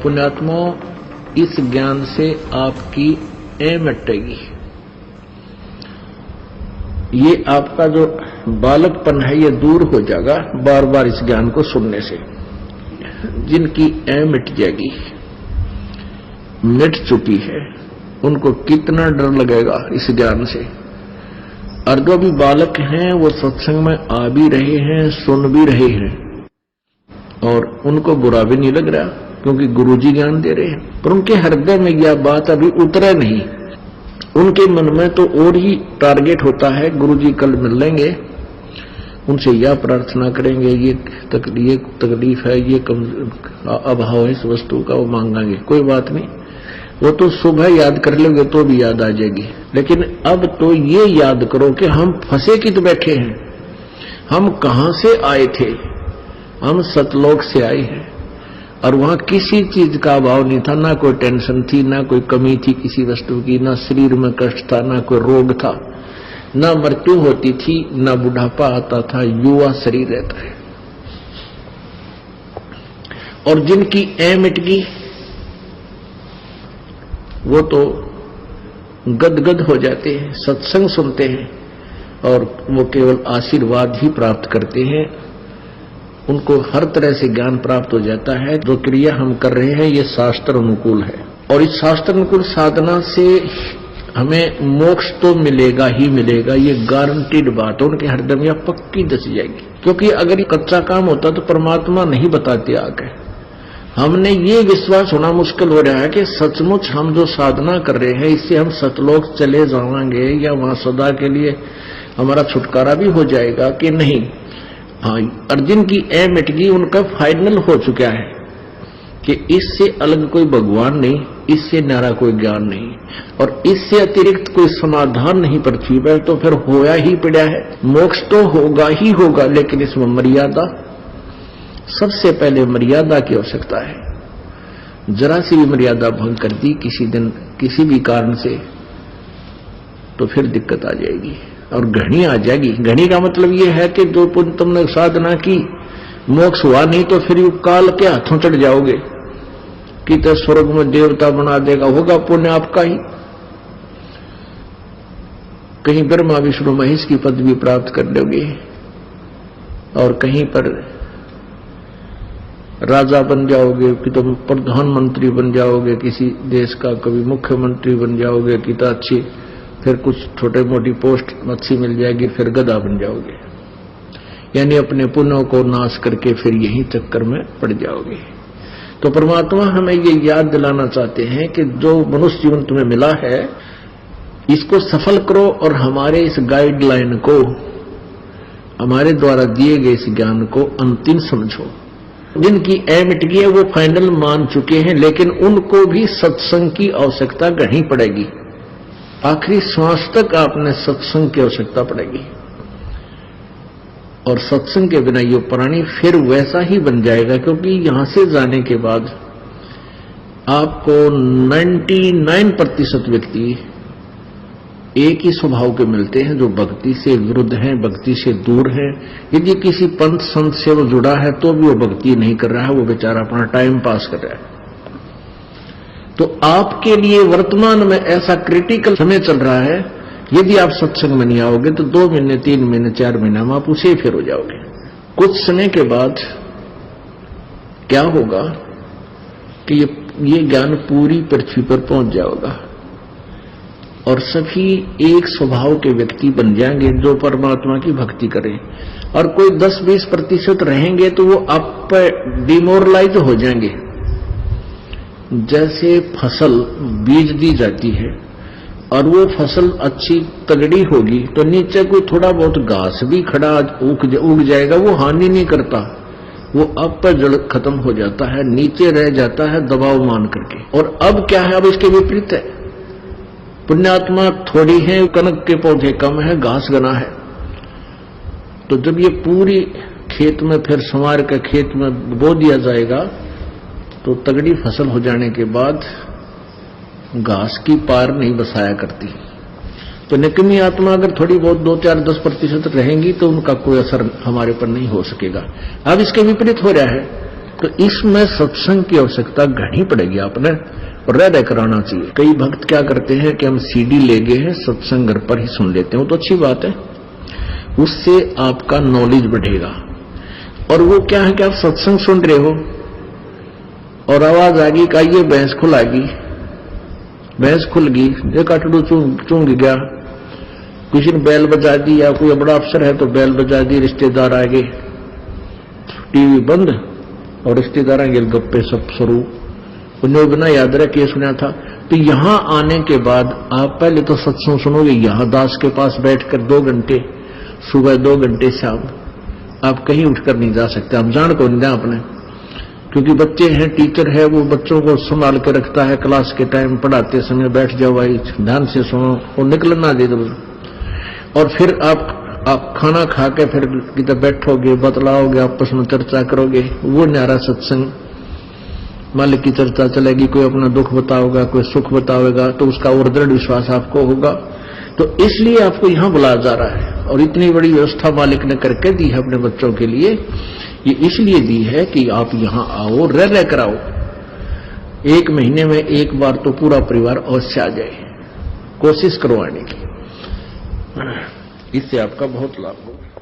पुण्यात्मा, इस ज्ञान से आपकी ऐम मिटेगी। ये आपका जो बालकपन है ये दूर हो जाएगा बार बार इस ज्ञान को सुनने से। जिनकी ऐम मिट जाएगी, मिट चुकी है, उनको कितना डर लगेगा इस ज्ञान से। और जो भी बालक हैं वो सत्संग में आ भी रहे हैं, सुन भी रहे हैं, और उनको बुरा भी नहीं लग रहा क्योंकि गुरुजी ज्ञान दे रहे हैं। पर उनके हृदय में यह बात अभी उतरे नहीं। उनके मन में तो और ही टारगेट होता है, गुरुजी कल मिल लेंगे, उनसे यह प्रार्थना करेंगे, ये तकलीफ है, ये अभाव है इस वस्तु का, वो मांगेंगे। कोई बात नहीं, वो तो सुबह याद कर लोगे तो भी याद आ जाएगी। लेकिन अब तो ये याद करो कि हम फंसे कित बैठे हैं, हम कहां से आए थे। हम सतलोक से आए हैं और वहां किसी चीज का अभाव नहीं था, ना कोई टेंशन थी, ना कोई कमी थी किसी वस्तु की, ना शरीर में कष्ट था, ना कोई रोग था, ना मृत्यु होती थी, ना बुढ़ापा आता था, युवा शरीर रहता है। और जिनकी ऐ मिट गई वो तो गदगद हो जाते हैं, सत्संग सुनते हैं और वो केवल आशीर्वाद ही प्राप्त करते हैं। उनको हर तरह से ज्ञान प्राप्त हो जाता है। जो क्रिया हम कर रहे हैं ये शास्त्र अनुकूल है, और इस शास्त्र अनुकूल साधना से हमें मोक्ष तो मिलेगा ही मिलेगा, ये गारंटीड बात है। उनके हृदय में पक्की दस जाएगी। क्योंकि अगर ये कच्चा काम होता तो परमात्मा नहीं बताते आगे। हमने ये विश्वास होना मुश्किल हो रहा है कि सचमुच हम जो साधना कर रहे हैं इससे हम सतलोक चले जाएंगे या वहां सदा के लिए हमारा छुटकारा भी हो जाएगा कि नहीं। हाँ, अर्जुन की ऐ मिट गई, उनका फाइनल हो चुका है कि इससे अलग कोई भगवान नहीं, इससे न्यारा कोई ज्ञान नहीं, और इससे अतिरिक्त कोई समाधान नहीं पृथ्वी पर। तो फिर होया ही पड़ा है, मोक्ष तो होगा ही होगा, लेकिन इसमें मर्यादा, सबसे पहले मर्यादा की आवश्यकता है। जरा सी भी मर्यादा भंग कर दी किसी दिन किसी भी कारण से तो फिर दिक्कत आ जाएगी और घनी आ जाएगी। घनी का मतलब यह है कि जो पुण्य तुमने साधना की मोक्ष हुआ नहीं तो फिर यू काल के हाथों चढ़ जाओगे कि तो स्वर्ग में देवता बना देगा, होगा पुण्य आपका ही। कहीं ब्रह्मा विष्णु महेश की पदवी प्राप्त कर लोगे और कहीं पर राजा बन जाओगे कि तुम प्रधानमंत्री बन जाओगे किसी देश का, कभी मुख्यमंत्री बन जाओगे कि तो अच्छी, फिर कुछ छोटे मोटी पोस्ट अच्छी मिल जाएगी, फिर गधा बन जाओगे। यानी अपने पुण्यों को नाश करके फिर यही चक्कर में पड़ जाओगे। तो परमात्मा हमें ये याद दिलाना चाहते हैं कि जो मनुष्य जीवन तुम्हें मिला है इसको सफल करो और हमारे इस गाइडलाइन को, हमारे द्वारा दिए गए इस ज्ञान को अंतिम समझो। जिनकी ऐ मिट गई है वो फाइनल मान चुके हैं, लेकिन उनको भी सत्संग की आवश्यकता करनी पड़ेगी। आखिरी श्वास तक आपने सत्संग की आवश्यकता पड़ेगी, और सत्संग के बिना ये प्राणी फिर वैसा ही बन जाएगा। क्योंकि यहां से जाने के बाद आपको 99% व्यक्ति एक ही स्वभाव के मिलते हैं, जो भक्ति से विरुद्ध हैं, भक्ति से दूर हैं। यदि किसी पंथ संत से वो जुड़ा है तो भी वो भक्ति नहीं कर रहा है, वो बेचारा अपना टाइम पास कर रहा है। तो आपके लिए वर्तमान में ऐसा क्रिटिकल समय चल रहा है, यदि आप सत्संग में नहीं आओगे तो 2 महीने 3 महीने 4 महीने में आप उसे फिर हो जाओगे। कुछ समय के बाद क्या होगा कि ये ज्ञान पूरी पृथ्वी पर पहुंच जाएगा और सभी एक स्वभाव के व्यक्ति बन जाएंगे जो परमात्मा की भक्ति करें। और कोई 10-20% रहेंगे तो वो आप पर डिमोरलाइज हो जाएंगे। जैसे फसल बीज दी जाती है और वो फसल अच्छी तगड़ी होगी तो नीचे कोई थोड़ा बहुत घास भी खड़ा उग जाएगा, वो हानि नहीं करता, वो अब पर जड़ खत्म हो जाता है, नीचे रह जाता है दबाव मान करके। और अब क्या है, अब इसके विपरीत है। पुण्यात्मा थोड़ी है, कनक के पौधे कम है, घास घना है। तो जब ये पूरी खेत में फिर संवार के खेत में बो दिया जाएगा तो तगड़ी फसल हो जाने के बाद घास की पार नहीं बसाया करती। तो निकमी आत्मा अगर थोड़ी बहुत 2-4-10% रहेंगी तो उनका कोई असर हमारे पर नहीं हो सकेगा। अब इसके विपरीत हो रहा है तो इसमें सत्संग की आवश्यकता घनी पड़ेगी आपने, और रह कराना चाहिए। कई भक्त क्या करते हैं कि हम सीडी ले गए हैं, सत्संग घर पर ही सुन लेते हैं, वो तो अच्छी बात है, उससे आपका नॉलेज बढ़ेगा। और वो क्या है कि आप सत्संग सुन रहे हो और आवाज आ गई, ये भैंस खुलागी, भैंस खुल गई, एक आटड़ू चूंग गया, किसी ने बैल बजा दी, या कोई बड़ा अफसर है तो बैल बजा दी, रिश्तेदार आ गए, टीवी बंद और रिश्तेदार आगे गप्पे सब शुरू। उन्हें बिना याद रखे सुना था। तो यहां आने के बाद आप पहले तो सत्संग सुनोगे, यहां दास के पास बैठकर 2 घंटे सुबह, 2 घंटे शाम, आप कहीं उठकर नहीं जा सकते। आप जान को नहीं दें आपने, क्योंकि बच्चे हैं, टीचर है, वो बच्चों को संभाल के रखता है, क्लास के टाइम पढ़ाते समय बैठ जाओ भाई, ध्यान से सुनो, और निकलना दे दो। और फिर आप खाना खा के फिर किधर बैठोगे, बतलाओगे, आपस में चर्चा करोगे, वो न्यारा सत्संग। मालिक की चर्चा चलेगी, कोई अपना दुख बताओगा, कोई सुख बताओगा, तो उसका और दृढ़ विश्वास आपको होगा। तो इसलिए आपको यहां बुलाया जा रहा है, और इतनी बड़ी व्यवस्था मालिक ने करके दी है अपने बच्चों के लिए। ये इसलिए दी है कि आप यहां आओ, रह कर आओ। 1 महीने में 1 बार तो पूरा परिवार अवश्य आ जाए, कोशिश करो आने की, इससे आपका बहुत लाभ होगा।